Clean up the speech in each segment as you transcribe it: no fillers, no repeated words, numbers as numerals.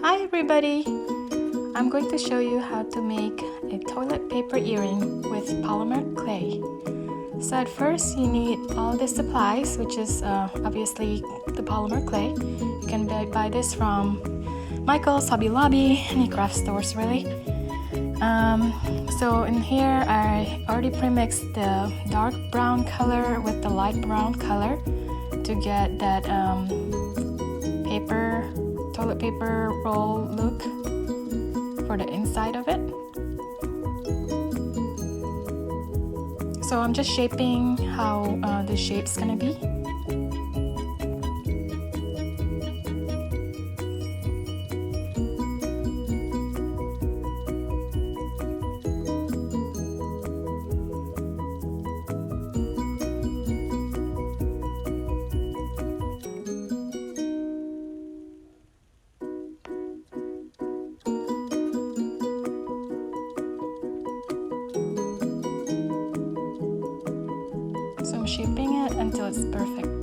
Hi everybody! I'm going to show you how to make a toilet paper earring with polymer clay. So at first you need all the supplies, which is obviously the polymer clay. You can buy this from Michael's, Hobby Lobby, any craft stores really. So in here I already pre-mixed the dark brown color with the light brown color to get that toilet paper roll look for the inside of it. So I'm just shaping how the shape's gonna be. So I'm shaping it until it's perfect.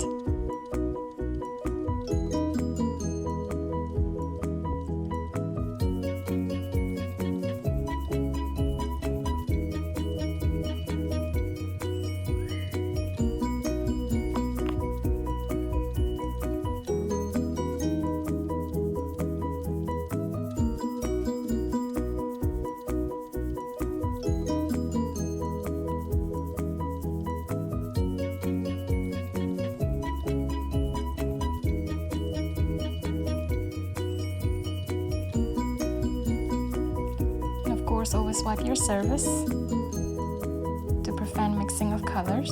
Always wipe your surface to prevent mixing of colors.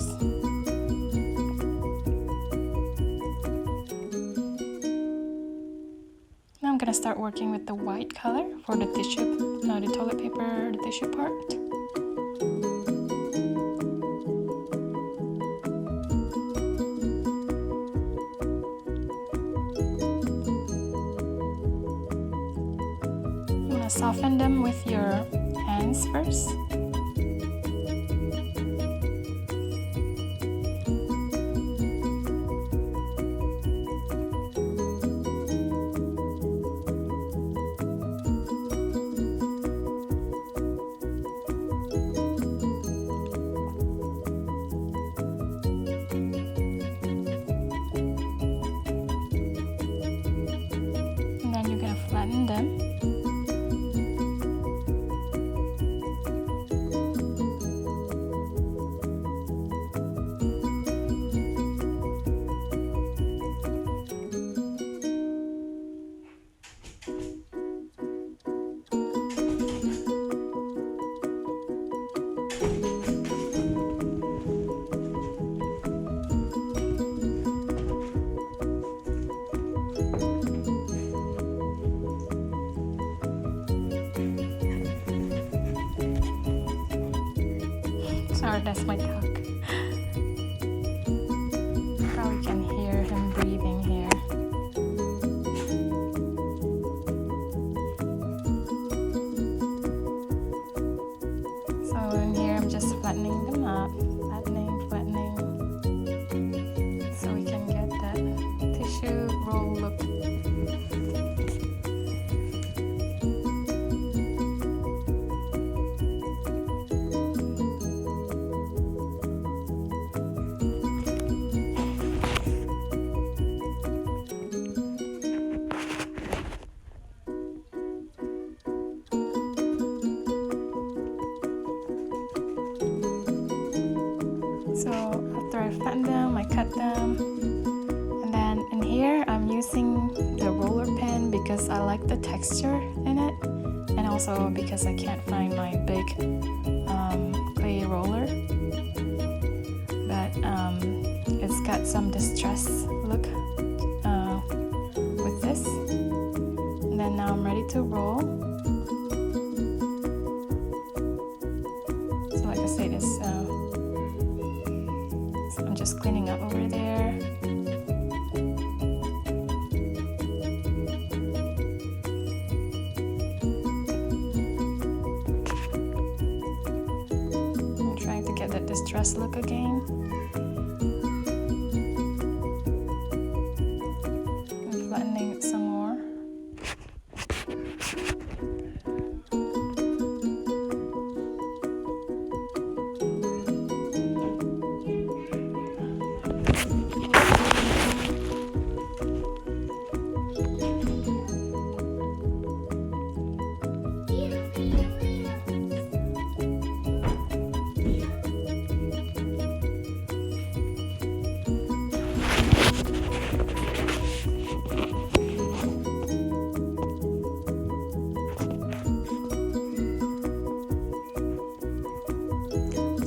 Now I'm gonna start working with the white color for the tissue, the toilet paper, the tissue part. You wanna soften them with your hands first. And then you're gonna flatten them. Sorry, that's my dog. Probably can hear him breathing here. So in here I'm just flattening them up, flattening, so we can get that tissue roll look. So after I flatten them, I cut them, and then in here I'm using the roller pen because I like the texture in it, and also because I can't find my big clay roller, but it's got some distress look with this. And then now I'm ready to roll. So like I said, I'm just cleaning up over there. I'm trying to get that distress look again. I'm flattening it some more.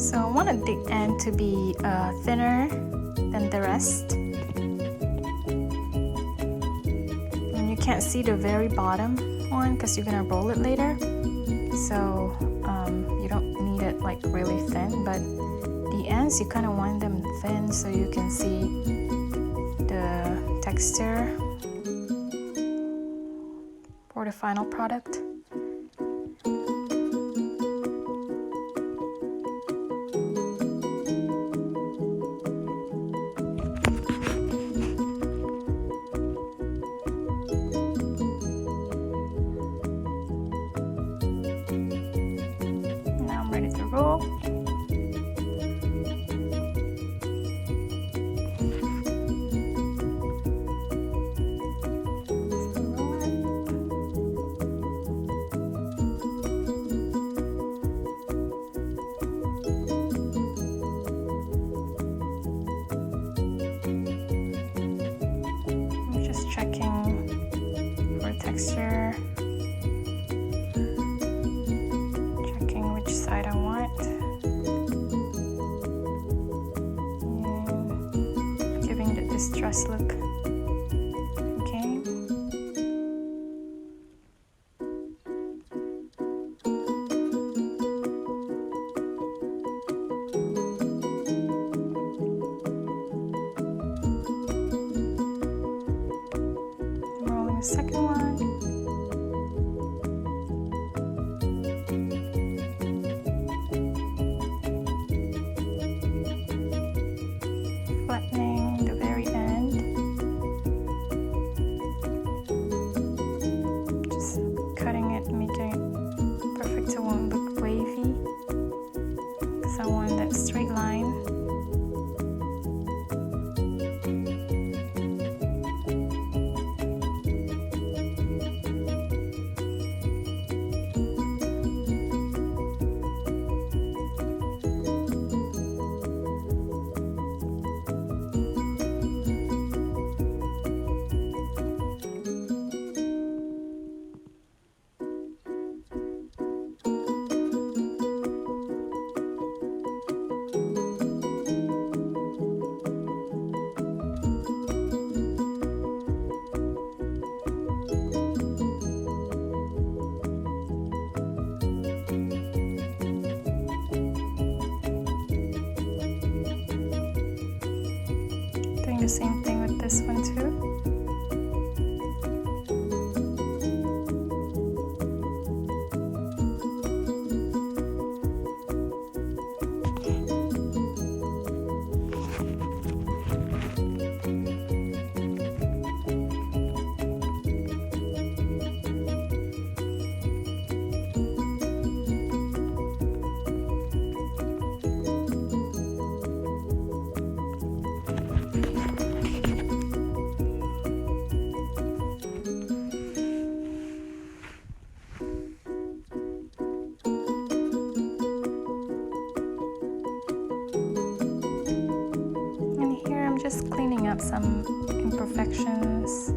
So I wanted the end to be thinner than the rest. And you can't see the very bottom one because you're gonna roll it later. So you don't need it like really thin, but the ends you kind of want them thin so you can see the texture for the final product. Now I'm ready to roll. Checking for texture, checking which side I want, and giving the distress look. Okay. Second one. Flattening the very end. Just cutting it, making it perfect so it won't look wavy. Because I want that straight line. The same thing with this one too. Just cleaning up some imperfections.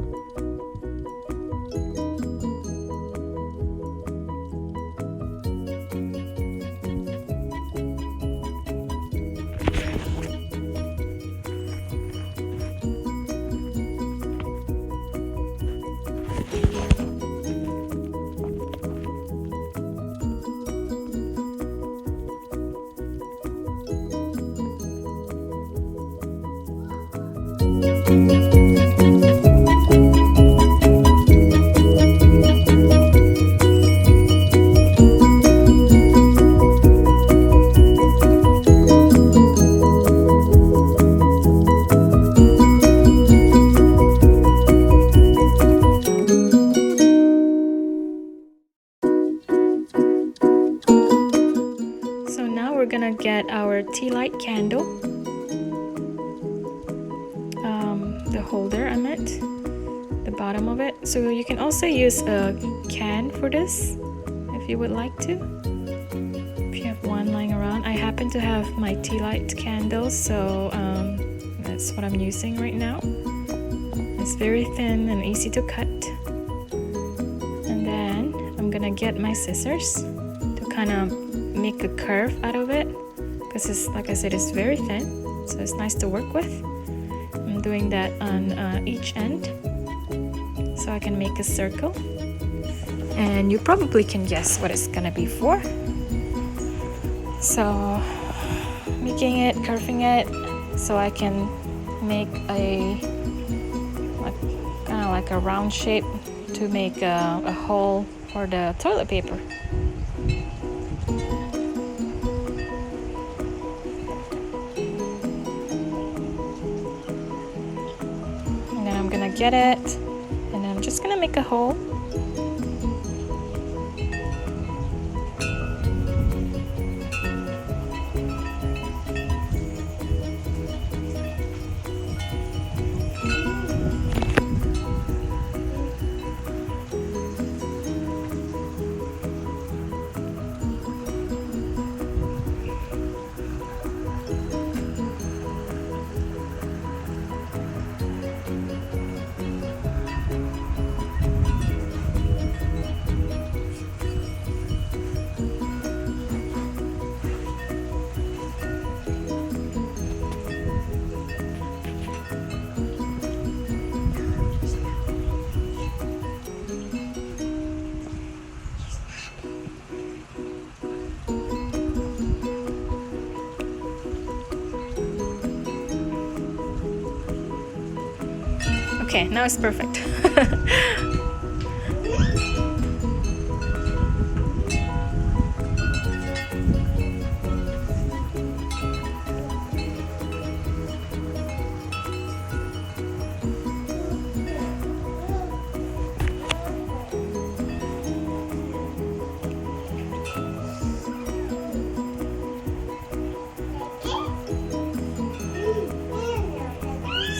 So now we're gonna get our tea light candle, the holder I meant, the bottom of it. So you can also use a can for this if you would like to, if you have one lying around. I happen to have my tea light candle, so that's what I'm using right now. It's very thin and easy to cut. And then I'm gonna get my scissors to kind of make a curve out of it, because it's, like I said, it's very thin, so it's nice to work with. I'm doing that on each end so I can make a circle, and you probably can guess what it's gonna be for. So making it, curving it, so I can make a kind of like a round shape to make a hole for the toilet paper. And then I'm gonna get it, and then I'm just gonna make a hole. Okay, now it's perfect.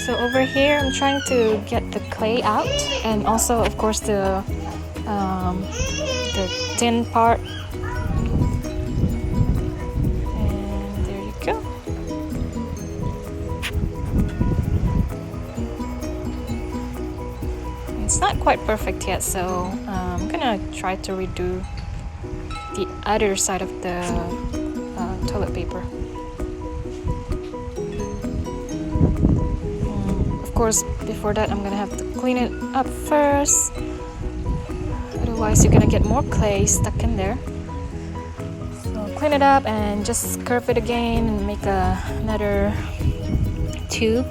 So over here, I'm trying to get the clay out, and also, of course, the thin part. And there you go. It's not quite perfect yet, so I'm gonna try to redo the other side of the toilet paper. Of course, before that, I'm gonna have to clean it up first. Otherwise, you're gonna get more clay stuck in there. So clean it up and just curve it again and make another tube.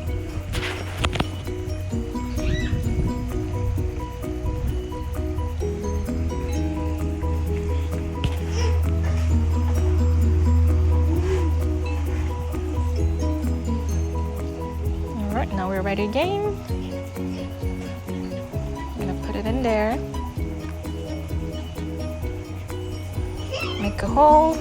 Alright, now we're ready again. I'm gonna put it in there. Make a hole.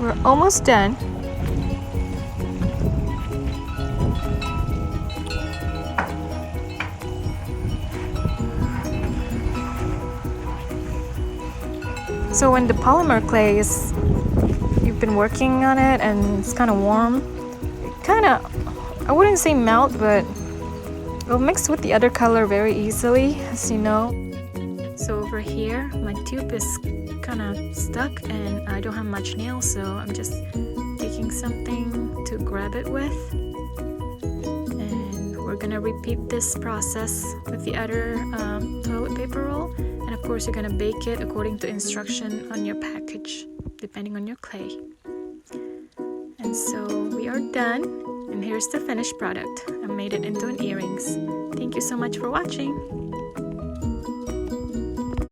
We're almost done. So when the polymer clay is, you've been working on it and it's kind of warm, it kind of, I wouldn't say melt, but it'll mix with the other color very easily, as you know. So over here, my tube is kind of stuck and I don't have much nail, so I'm just taking something to grab it with. And we're gonna repeat this process with the other toilet paper roll. And of course, you're gonna bake it according to instruction on your package, depending on your clay. And so we are done, and here's the finished product. I made it into an earrings. Thank you so much for watching.